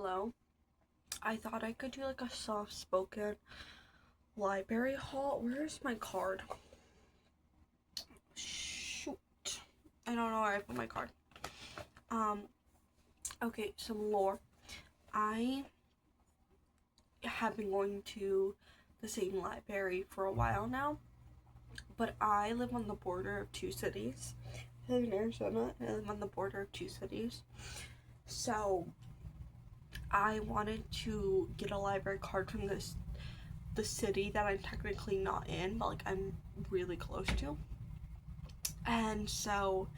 hello. I thought I could do like a soft-spoken library haul. Where's my card? Shoot. I don't know where I put my card. Okay, some lore. I have been going to the same library for a while now, but I live on the border of two cities. I live in Arizona and I live on the border of two cities. So I wanted to get a library card from the city that I'm technically not in, but like I'm really close to. And so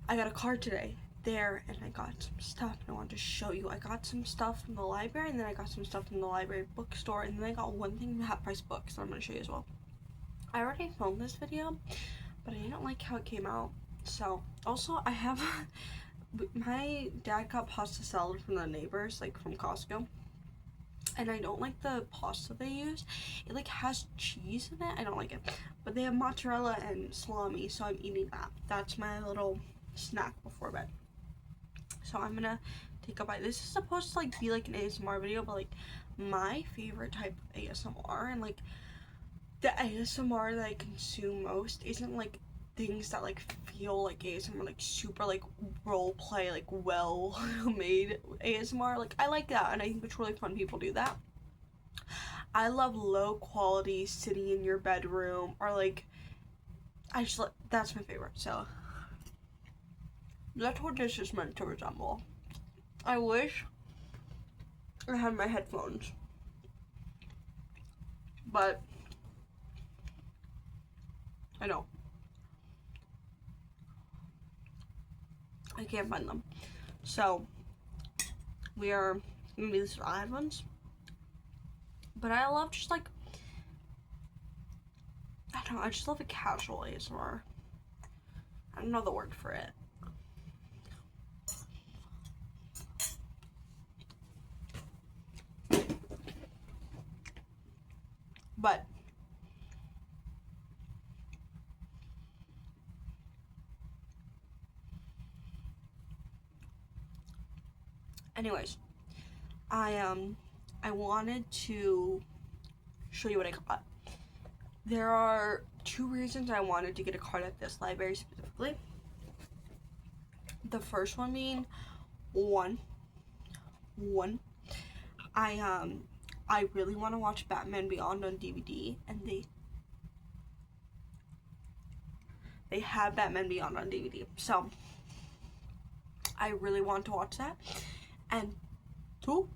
I got a card today there, and I got some stuff, and I wanted to show you. I got some stuff from the library, and then I got some stuff from the library bookstore, and then I got one thing from Half Price Books that I'm going to show you as well. I already filmed this video, but I didn't like how it came out. So also I have my dad got pasta salad from the neighbors, like from Costco, and I don't like the pasta they use. It like has cheese in it. I don't like it, but they have mozzarella and salami, so I'm eating that. That's my little snack before bed. So I'm gonna take a bite. This is supposed to like be like an ASMR video, but like my favorite type of ASMR, and like the ASMR that I consume most isn't like things that like feel like ASMR, like super like role play, like well made ASMR. Like I like that, and I think it's really fun people do that. I love low quality sitting in your bedroom, or like I just like, that's my favorite. So that's what this is meant to resemble. I wish I had my headphones, but I don't. I can't find them. So we are gonna be these ones. But I love just like, I don't know, I just love a casual ASMR. I don't know the word for it. But anyways, I wanted to show you what I got. There are two reasons I wanted to get a card at this library specifically. The first one being one, I really want to watch Batman Beyond on DVD, and they have Batman Beyond on DVD, so I really want to watch that. And two,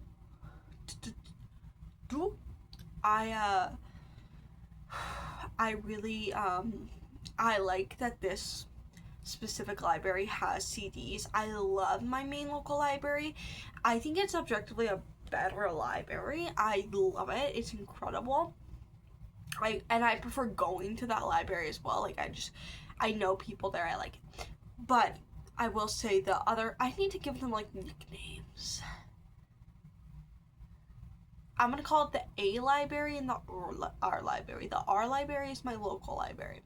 I really I like that this specific library has CDs. I love my main local library. I think it's objectively a better library. I love it. It's incredible. And I prefer going to that library as well. Like I know people there. I like it. But I will say I need to give them like nicknames. I'm gonna call it the A library and the R library. The R library is my local library.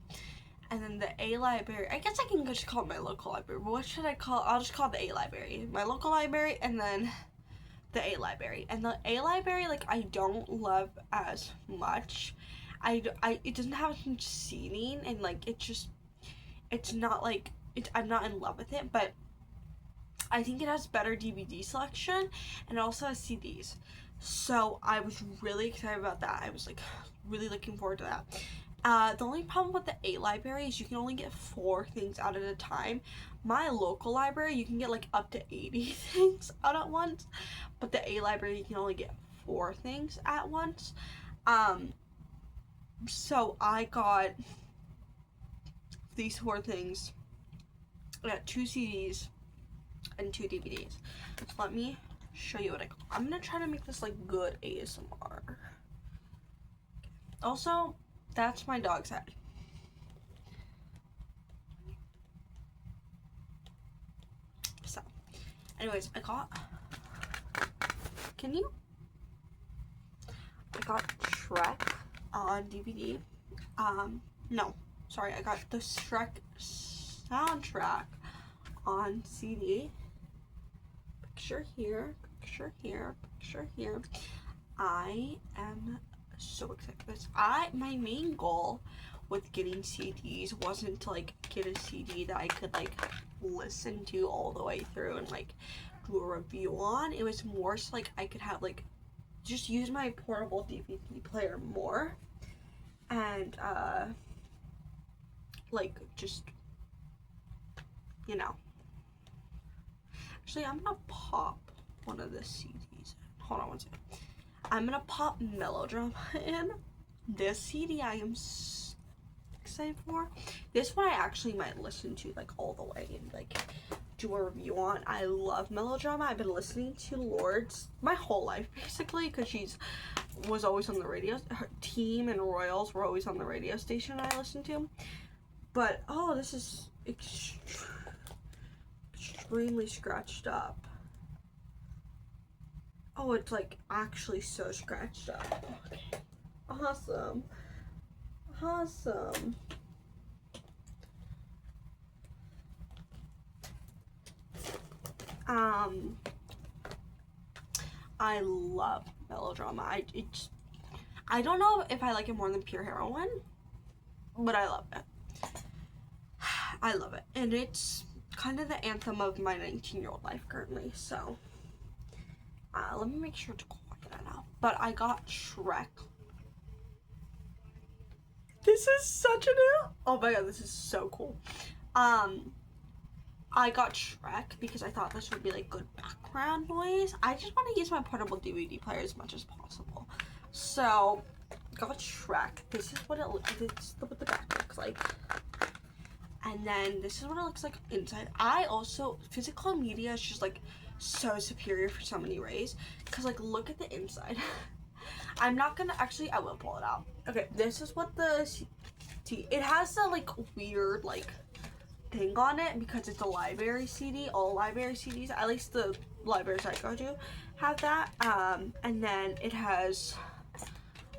And then the A library, I guess I can just call it my local library, but what should I call it? I'll just call it the A library. My local library, and then the A library. And the A library, like, I don't love as much. It doesn't have as much seating, and like, it's not like, I'm not in love with it, but I think it has better DVD selection, and it also has CDs. So I was really excited about that. I was like really looking forward to that. The only problem with the A library is you can only get 4 things out at a time. My local library, you can get like up to 80 things out at once, but the A library, you can only get 4 things at once. So I got these 4 things. I got 2 CDs and 2 DVDs. So let me show you what I got. I'm gonna try to make this like good ASMR. Also, that's my dog's head. So, anyways, I got Shrek on DVD. No, sorry, I got the Shrek soundtrack on CD. Picture here. picture here, picture here. I am so excited for this. My main goal with getting CDs wasn't to like get a CD that I could like listen to all the way through and like do a review on. It was more so like I could have like just use my portable DVD player more and like just, you know. Actually, I'm gonna pop one of the CDs. Hold on one second. I'm gonna pop Melodrama in. This CD I am so excited for. This one I actually might listen to like all the way and like do a review on. I love Melodrama. I've been listening to Lords my whole life basically because was always on the radio. Her Team and Royals were always on the radio station I listened to. But oh, this is extremely scratched up. Oh, it's like actually so scratched up. Okay. Awesome. Awesome. I love Melodrama. I don't know if I like it more than Pure Heroine, but I love it. I love it. And it's kind of the anthem of my 19-year-old life currently, so let me make sure to quiet that out. But I got Shrek. This is such a new, oh my god, this is so cool. I got Shrek because I thought this would be like good background noise. I just want to use my portable DVD player as much as possible. So, got Shrek. This is what what the back looks like. And then this is what it looks like inside. Physical media is just like so superior for so many ways. Cause like look at the inside. I'm not gonna I will pull it out. Okay, this is what it has the like weird like thing on it because it's a library CD. All library CDs, at least the libraries I go to, have that. And then it has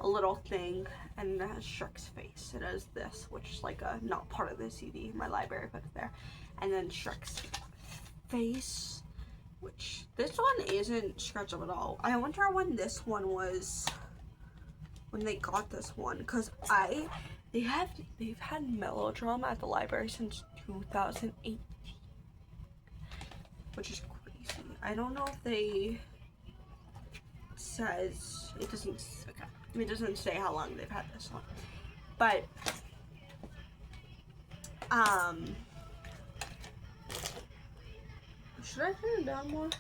a little thing and it has Shrek's face. It has this, which is like not part of the CD. My library put it there. And then Shrek's face, which this one isn't scratched up at all. I wonder when this one was, when they got this one, because they've had Melodrama at the library since 2018, which is crazy. I don't know if it doesn't say how long they've had this one, but should I turn it down more?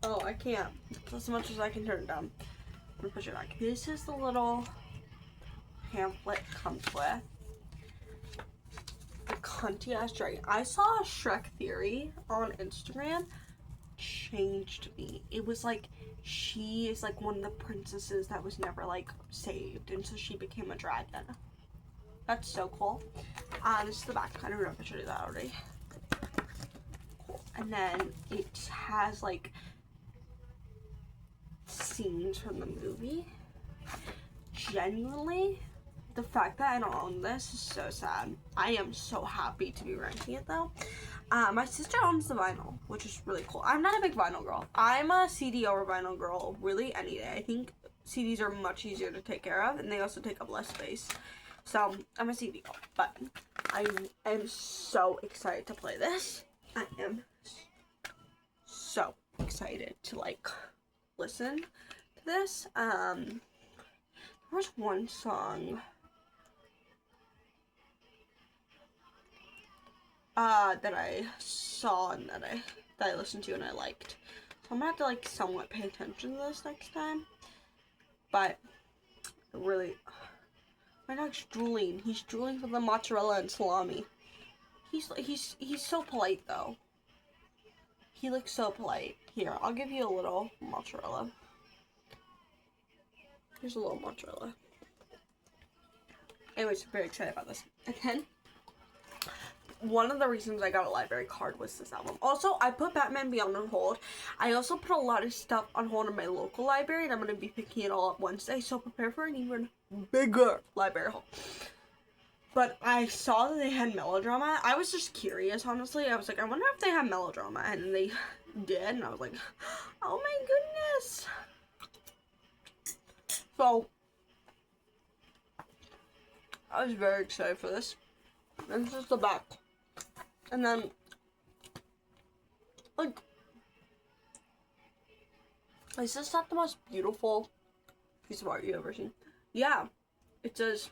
Oh, I can't. As much as I can turn it down. I'm gonna push it back. This is the little pamphlet comes with. The cunty ass dragon. I saw a Shrek theory on Instagram. Changed me. It was like she is like one of the princesses that was never like saved, and so she became a dragon. That's so cool. This is the back. I don't know if I showed you that already. Cool. And then it has like scenes from the movie. Genuinely, the fact that I don't own this is so sad. I am so happy to be renting it though. My sister owns the vinyl, which is really cool. I'm not a big vinyl girl. I'm a CD over vinyl girl really any day. I think CDs are much easier to take care of and they also take up less space. So I'm a CD girl, but I am so excited to play this. I am so excited to like listen to this. There was one song that I saw and that I listened to and I liked. So I'm gonna have to like somewhat pay attention to this next time. But really, my dog's drooling. He's drooling for the mozzarella and salami. He's so polite though. He looks so polite. Here, I'll give you a little mozzarella. Here's a little mozzarella. Anyways, I'm very excited about this. Again, one of the reasons I got a library card was this album. Also, I put Batman Beyond on hold. I also put a lot of stuff on hold in my local library, and I'm going to be picking it all up Wednesday, so prepare for an even bigger library haul. But I saw that they had Melodrama. I was just curious, honestly. I was like, I wonder if they have Melodrama, and did, and I was like, oh my goodness. So, I was very excited for this. And this is the back. And then, like, is this not the most beautiful piece of art you've ever seen? Yeah. It says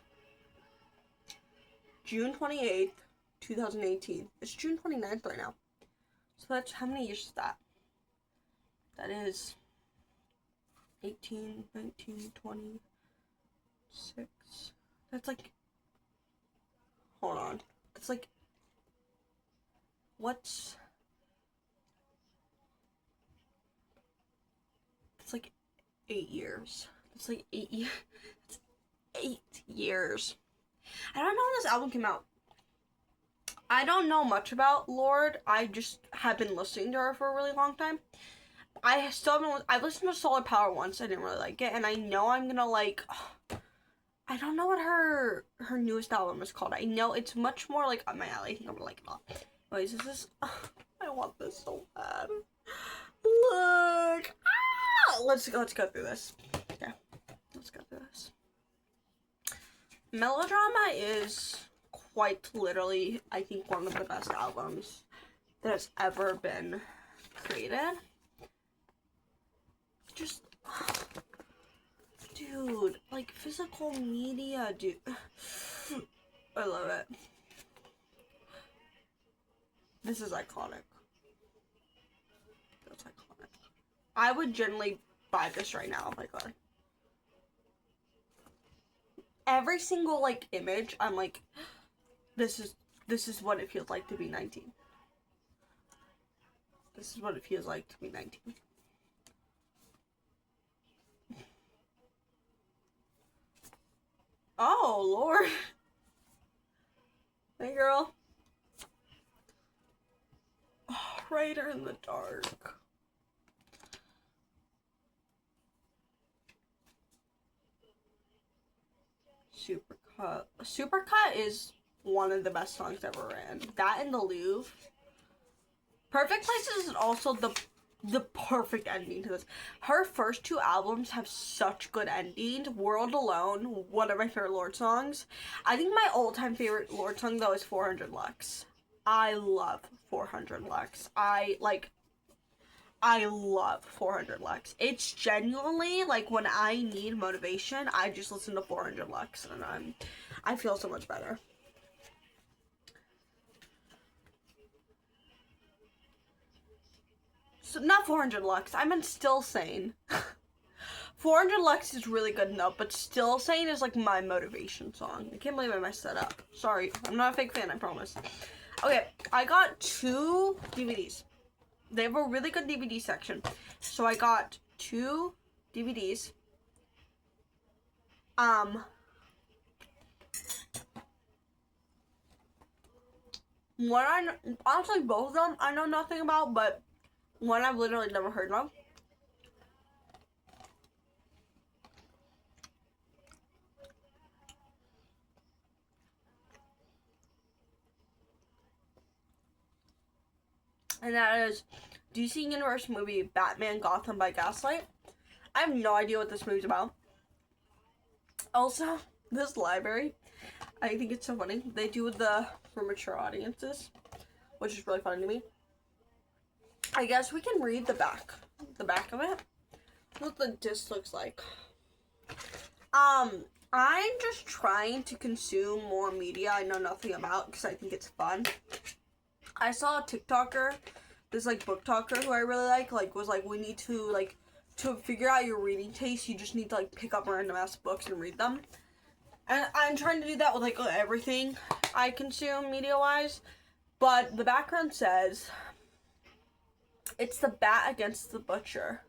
June 28th, 2018. It's June 29th right now. So that's, how many years is that? That is 18, 19, 20, 6. That's like, hold on. That's like, what's, it's like 8 years. It's like 8 years. It's 8 years. I don't know when this album came out. I don't know much about Lorde. I just have been listening to her for a really long time. I still haven't. I listened to Solar Power once. I didn't really like it, and I know I'm gonna like. I don't know what her newest album is called. I know it's much more like up my alley. I think I'm gonna like it a lot. Anyways, this is. I want this so bad. Look. Ah! Let's go through this. Yeah, let's go through this. Melodrama is quite literally, I think, one of the best albums that has ever been created. Just, dude, like, physical media, dude. I love it. This is iconic. That's iconic. I would generally buy this right now if I could. Every single, like, image, I'm like, this is what it feels like to be 19. This is what it feels like to be 19. Oh, Lord. Hey, girl. Oh, Writer in the Dark. Supercut. Supercut is one of the best songs ever written. That and The Louvre. Perfect Places is also the perfect ending to this. Her first 2 albums have such good endings. World Alone, one of my favorite Lorde songs. I think my all-time favorite Lorde song, though, is 400 Lux. I love 400 Lux. I love 400 Lux. It's genuinely, like, when I need motivation, I just listen to 400 Lux, and I feel so much better. So, not 400 Lux, I meant Still Sane. 400 Lux is really good enough, but Still Sane is, like, my motivation song. I can't believe I messed that up. Sorry, I'm not a fake fan, I promise. Okay, I got 2 DVDs. They have a really good DVD section. So I got 2 DVDs. Honestly, both of them I know nothing about, but one I've literally never heard of. And that is DC Universe movie Batman Gotham by Gaslight. I have no idea what this movie's about. Also, this library, I think it's so funny. They do for mature audiences, which is really funny to me. I guess we can read the back of it. What the disc looks like. I'm just trying to consume more media I know nothing about because I think it's fun. I saw a TikToker, this like book talker who I really like was like, we need to like, to figure out your reading taste, you just need to like pick up random ass books and read them. And I'm trying to do that with like everything I consume media wise. But the background says, it's the bat against the butcher.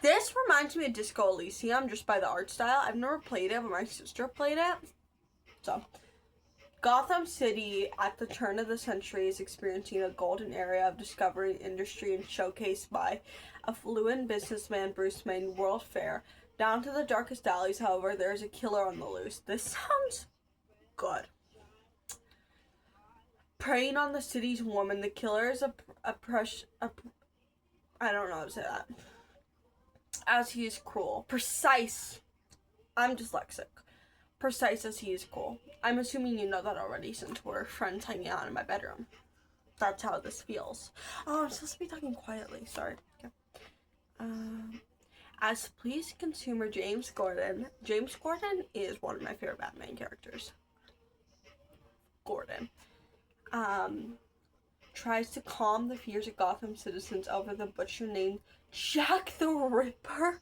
This reminds me of Disco Elysium just by the art style. I've never played it, but my sister played it. So, Gotham City at the turn of the century is experiencing a golden era of discovery industry and showcased by affluent businessman Bruce Wayne World Fair. Down to the darkest alleys, however, there is a killer on the loose. This sounds good. Preying on the city's woman, the killer is I don't know how to say that. As he is cruel. Precise. I'm dyslexic. Precise as he is cool. I'm assuming you know that already since we're friends hanging out in my bedroom. That's how this feels. Oh, I'm supposed to be talking quietly. Sorry. Okay. As pleased consumer James Gordon is one of my favorite Batman characters. Gordon. Tries to calm the fears of Gotham citizens over the butcher named Jack the Ripper.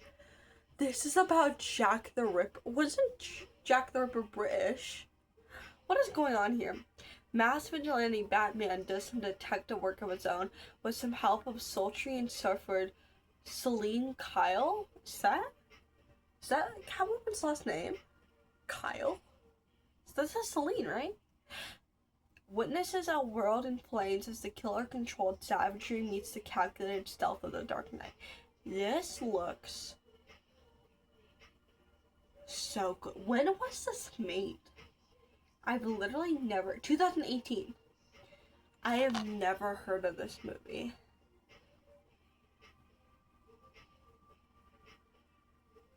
This is about Jack the Ripper. Wasn't Jack the Ripper British? What is going on here? Mass vigilante Batman does some detective work of his own with some help of sultry and suffered Celine Kyle? Is that Catwoman's last name? Kyle? This is Celine, right? Witnesses a world in flames as the killer-controlled savagery meets the calculated stealth of the Dark Knight. This looks so good. When was this made? I've literally never... 2018. I have never heard of this movie.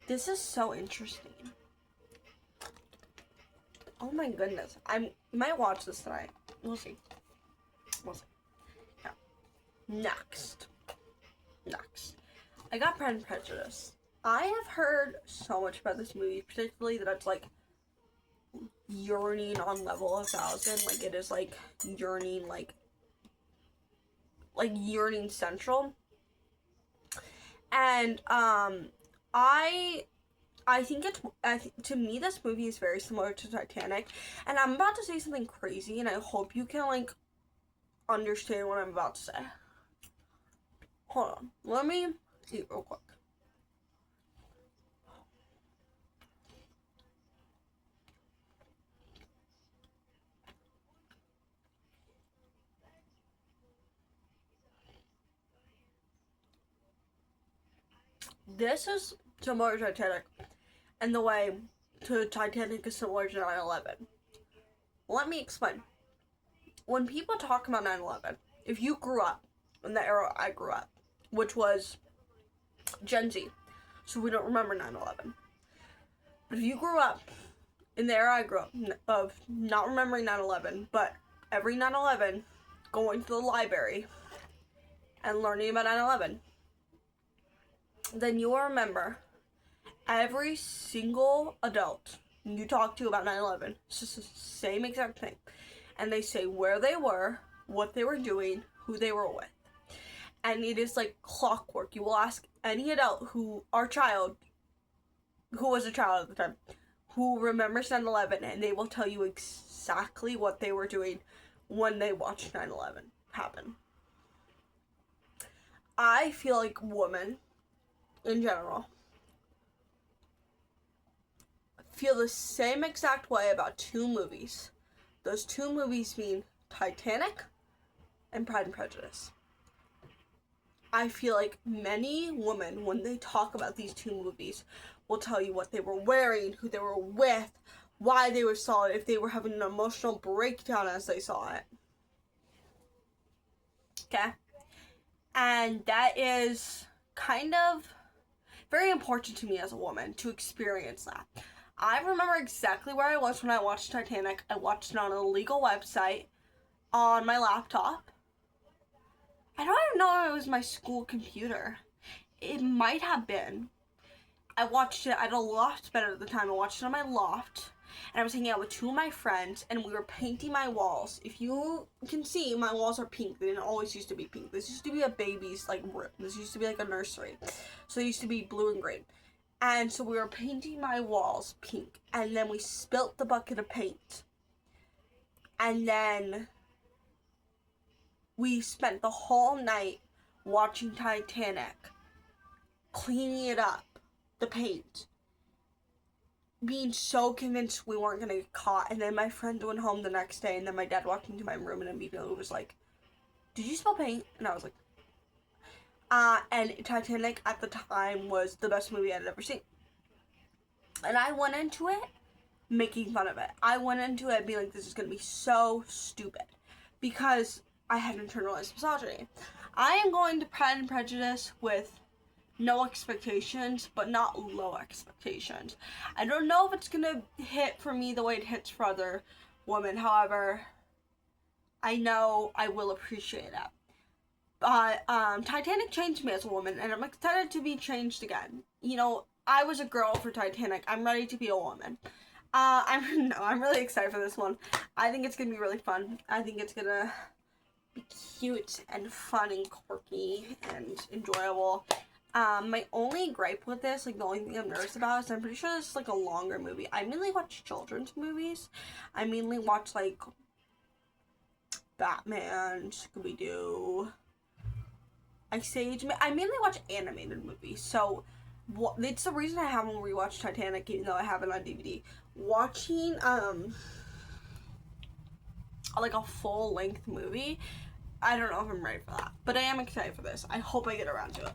This is so interesting. Oh my goodness. I might watch this tonight. We'll see. Yeah. Next. I got Pride and Prejudice. I have heard so much about this movie, particularly that it's like yearning on level 1,000. Like it is like yearning, like yearning central. And I think to me this movie is very similar to Titanic, and I'm about to say something crazy, and I hope you can like understand what I'm about to say. Hold on, let me eat real quick. This is similar to Titanic, and the way to Titanic is similar to 9/11. Let me explain. When people talk about 9/11, if you grew up in the era I grew up, which was Gen Z, so we don't remember 9/11. But if you grew up in the era I grew up of not remembering 9/11, but every 9/11 going to the library and learning about 9/11, then you will remember every single adult you talk to about 9/11. It's just the same exact thing. And they say where they were, what they were doing, who they were with. And it is like clockwork. You will ask any adult who was a child at the time, who remembers 9/11, and they will tell you exactly what they were doing when they watched 9/11 happen. I feel like women, in general, feel the same exact way about two movies. Those two movies being Titanic and Pride and Prejudice. I feel like many women, when they talk about these two movies, will tell you what they were wearing, who they were with, why they saw it, if they were having an emotional breakdown as they saw it. Okay? And that is kind of very important to me as a woman to experience that. I remember exactly where I was when I watched Titanic. I watched it on an illegal website on my laptop. I don't even know if it was my school computer. It might have been. I watched it at a loft bed at the time. I watched it on my loft. And I was hanging out with two of my friends, and we were painting my walls. If you can see, my walls are pink. They didn't always used to be pink. This used to be a baby's room. This used to be like a nursery. So it used to be blue and green. And so we were painting my walls pink. And then we spilt the bucket of paint. And then we spent the whole night watching Titanic, cleaning it up, the paint, being so convinced we weren't gonna get caught. And then my friend went home the next day, and then my dad walked into my room and immediately was like, "Did you spill paint?" And I was like, and Titanic at the time was the best movie I'd ever seen. And I went into it making fun of it. I went into it being like, this is gonna be so stupid, because I had internalized misogyny. I am going to Pride and Prejudice with no expectations, but not low expectations. I don't know if it's gonna hit for me the way it hits for other women. However, I know I will appreciate it. Titanic changed me as a woman, and I'm excited to be changed again. You know, I was a girl for Titanic. I'm ready to be a woman. I'm really excited for this one. I think it's gonna be really fun. I think it's gonna be cute and fun and quirky and enjoyable. My only gripe with this, like the only thing I'm nervous about, is I'm pretty sure this is like a longer movie. I mainly watch children's movies. I mainly watch like Batman, Scooby-Doo, Ice Age. I mainly watch animated movies, so it's the reason I haven't rewatched Titanic, even though I have it on DVD. Watching like a full length movie, I don't know if I'm ready for that, but I am excited for this. I hope I get around to it.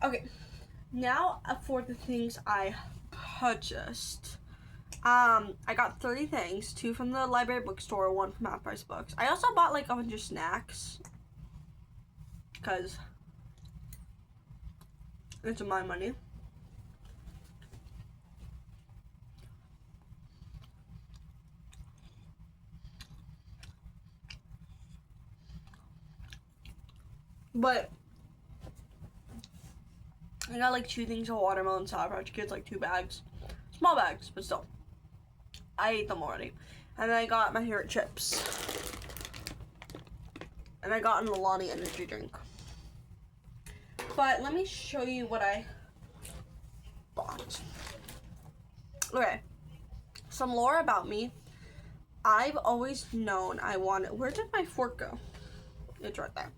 Okay, now for the things I purchased. I got 3 things, 2 from the library bookstore, 1 from Half Price Books. I also bought like a bunch of snacks, because it's my money. But I got like 2 things of watermelon Sour Patch Kids, like 2 bags. Small bags, but still. I ate them already. And then I got my favorite chips. And I got an Alani energy drink. But let me show you what I bought. Okay. Some lore about me. I've always known I wanted... Where did my fork go? It's right there.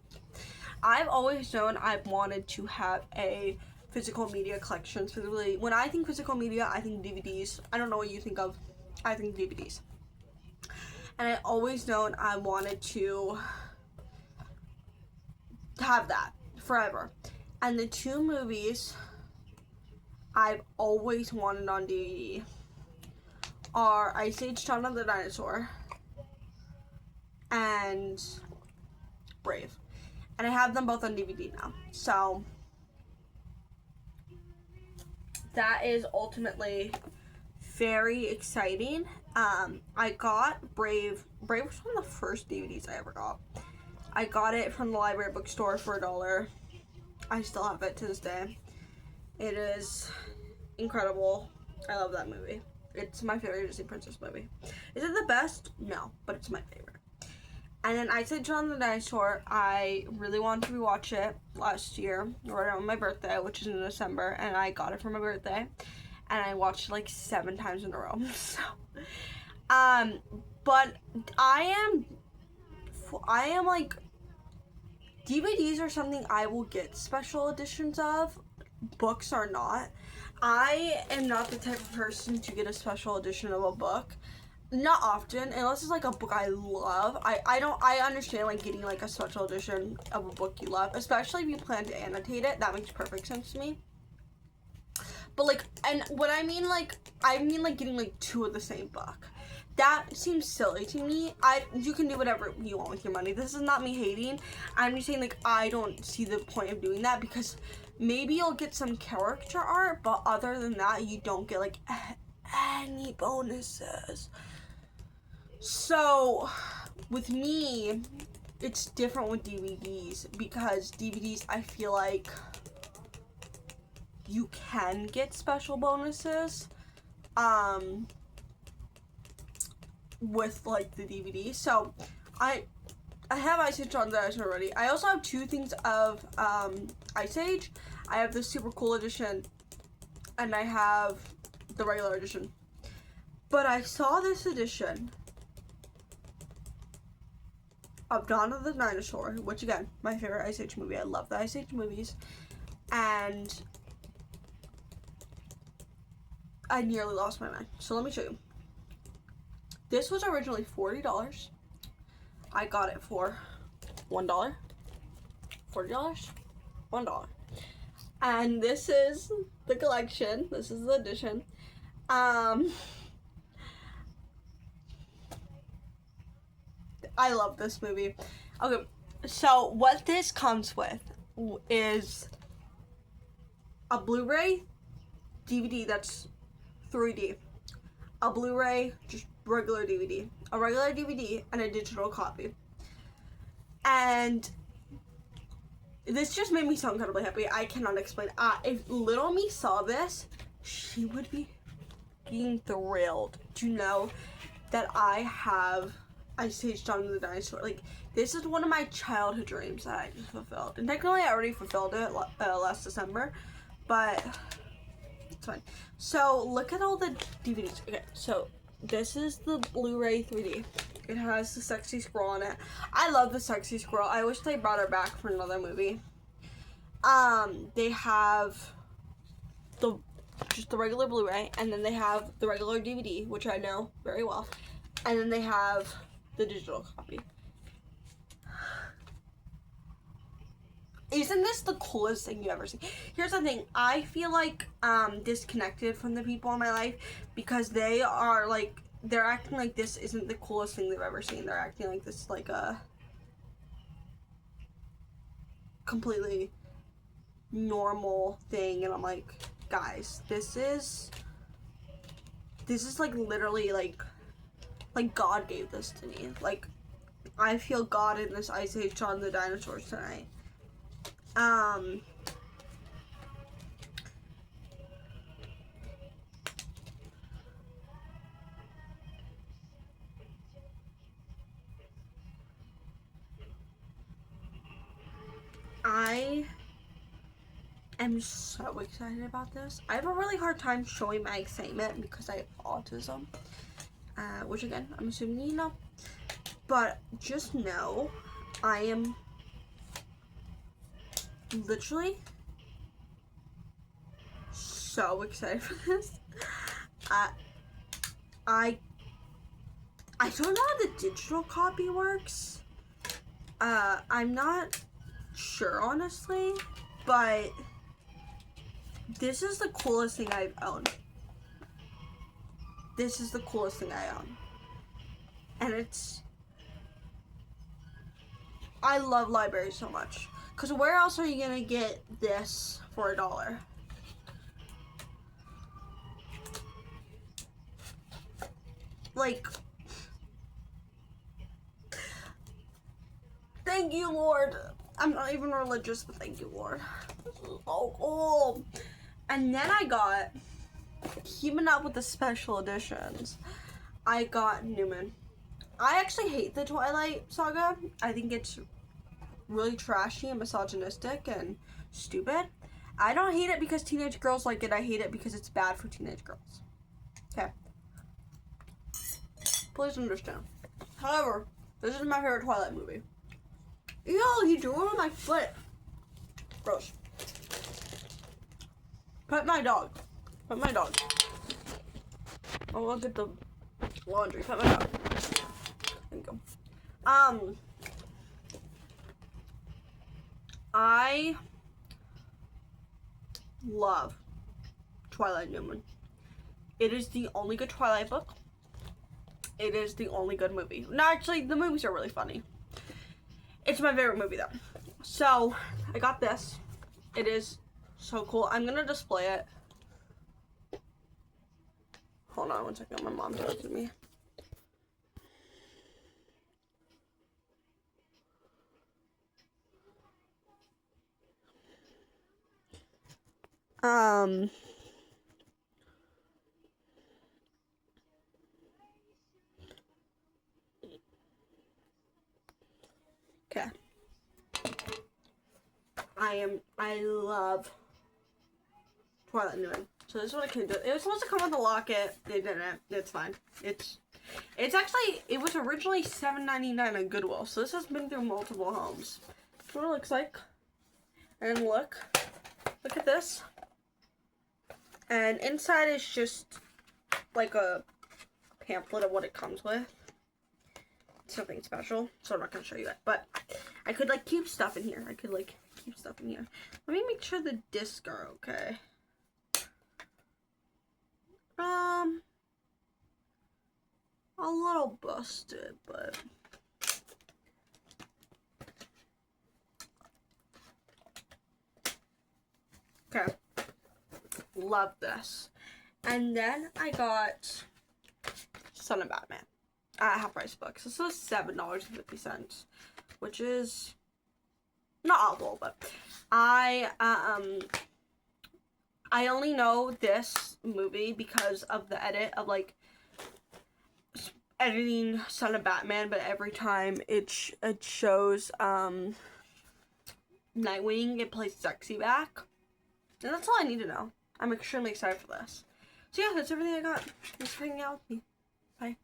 I've always known I wanted to have a physical media collection. Specifically, when I think physical media, I think DVDs. I don't know what you think of. I think DVDs. And I always known I wanted to have that forever. And the 2 movies I've always wanted on DVD are Ice Age: Dawn of the Dinosaur and Brave. And I have them both on DVD now. So that is ultimately very exciting. I got Brave. Brave was one of the first DVDs I ever got. I got it from the library bookstore for $1. I still have it to this day. It is incredible. I love that movie. It's my favorite Disney princess movie. Is it the best? No, but it's my favorite. And then Ice Age on the Dinosaur, I really wanted to rewatch it last year, right on my birthday, which is in December, and I got it for my birthday, and I watched it like 7 times in a row. So, but I am like, DVDs are something I will get special editions of. Books are not. I am not the type of person to get a special edition of a book. Not often, unless it's like a book I love. I understand like getting like a special edition of a book you love, especially if you plan to annotate it. That makes perfect sense to me. But like, and what I mean like getting like 2 of the same book. That seems silly to me. You can do whatever you want with your money. This is not me hating. I'm just saying like I don't see the point of doing that, because maybe you'll get some character art, but other than that, you don't get like any bonuses. So, with me, it's different with DVDs, because DVDs, I feel like you can get special bonuses, with, like, the DVD. So, I have Ice Age on the Dinosaur already. I also have 2 things of, Ice Age. I have the super cool edition, and I have the regular edition. But I saw this edition of Dawn of the Dinosaur, which again, my favorite Ice Age movie. I love the Ice Age movies. And I nearly lost my mind. So let me show you. This was originally $40. I got it for $1. $40? $1. And this is the collection. This is the edition. I love this movie. Okay, So what this comes with is a Blu-ray DVD that's 3D, a Blu-ray just regular DVD, a regular DVD, and a digital copy. And this just made me so incredibly happy. I cannot explain. If little me saw this, she would be being thrilled to know that I have Ice Age Dawn of the Dinosaur. Like, this is one of my childhood dreams that I just fulfilled. And technically, I already fulfilled it last December, but it's fine. So, look at all the DVDs. Okay, so this is the Blu-ray 3D. It has the sexy squirrel on it. I love the sexy squirrel. I wish they brought her back for another movie. They have just the regular Blu-ray, and then they have the regular DVD, which I know very well, and then they have the digital copy. Isn't this the coolest thing you ever seen? Here's the thing. I feel like disconnected from the people in my life because they are like, they're acting like this isn't the coolest thing they've ever seen. They're acting like this is like a completely normal thing, and I'm like, guys, this is like literally like God gave this to me. Like, I feel God in this Ice Age Dawn of the Dinosaurs tonight. I am so excited about this. I have a really hard time showing my excitement because I have autism, which again, I'm assuming you know. But just know, I am literally so excited for this. I don't know how the digital copy works. I'm not sure, honestly, but this is the coolest thing I've owned. This is the coolest thing I own. And I love libraries so much. Because where else are you going to get this for $1? Like, thank you, Lord. I'm not even religious, but thank you, Lord. This is so cool. And then I got, keeping up with the special editions, I got Newman. I actually hate the Twilight Saga. I think it's really trashy and misogynistic and stupid. I don't hate it because teenage girls like it. I hate it because it's bad for teenage girls. Okay. Please understand. However, this is my favorite Twilight movie. Yo, he drew it on my foot. Gross. Pet my dog. Pet my dog. Oh, look at the laundry. Pet my dog. Thank you. I love Twilight Newman. It is the only good Twilight book. It is the only good movie. No, actually, the movies are really funny. It's my favorite movie, though. So, I got this. It is so cool. I'm gonna display it. Hold on one second. My mom texted me. Okay. I love Twilight Newman. So this is what I came to. It was supposed to come with a locket. They didn't. It's fine. It's actually, it was originally $7.99 on Goodwill. So this has been through multiple homes. That's what it looks like. And look at this. And inside is just like a pamphlet of what it comes with. It's nothing special, so I'm not gonna show you that. But I could like keep stuff in here. Let me make sure the discs are okay. A little busted, but love this. And then I got Son of Batman at half price books. This was $7.50, which is not awful, but I only know this movie because of the edit of like editing Son of Batman, but every time it shows Nightwing, it plays Sexy back. And that's all I need to know. I'm extremely excited for this. So yeah, that's everything I got. Thanks for hanging out with me. Bye.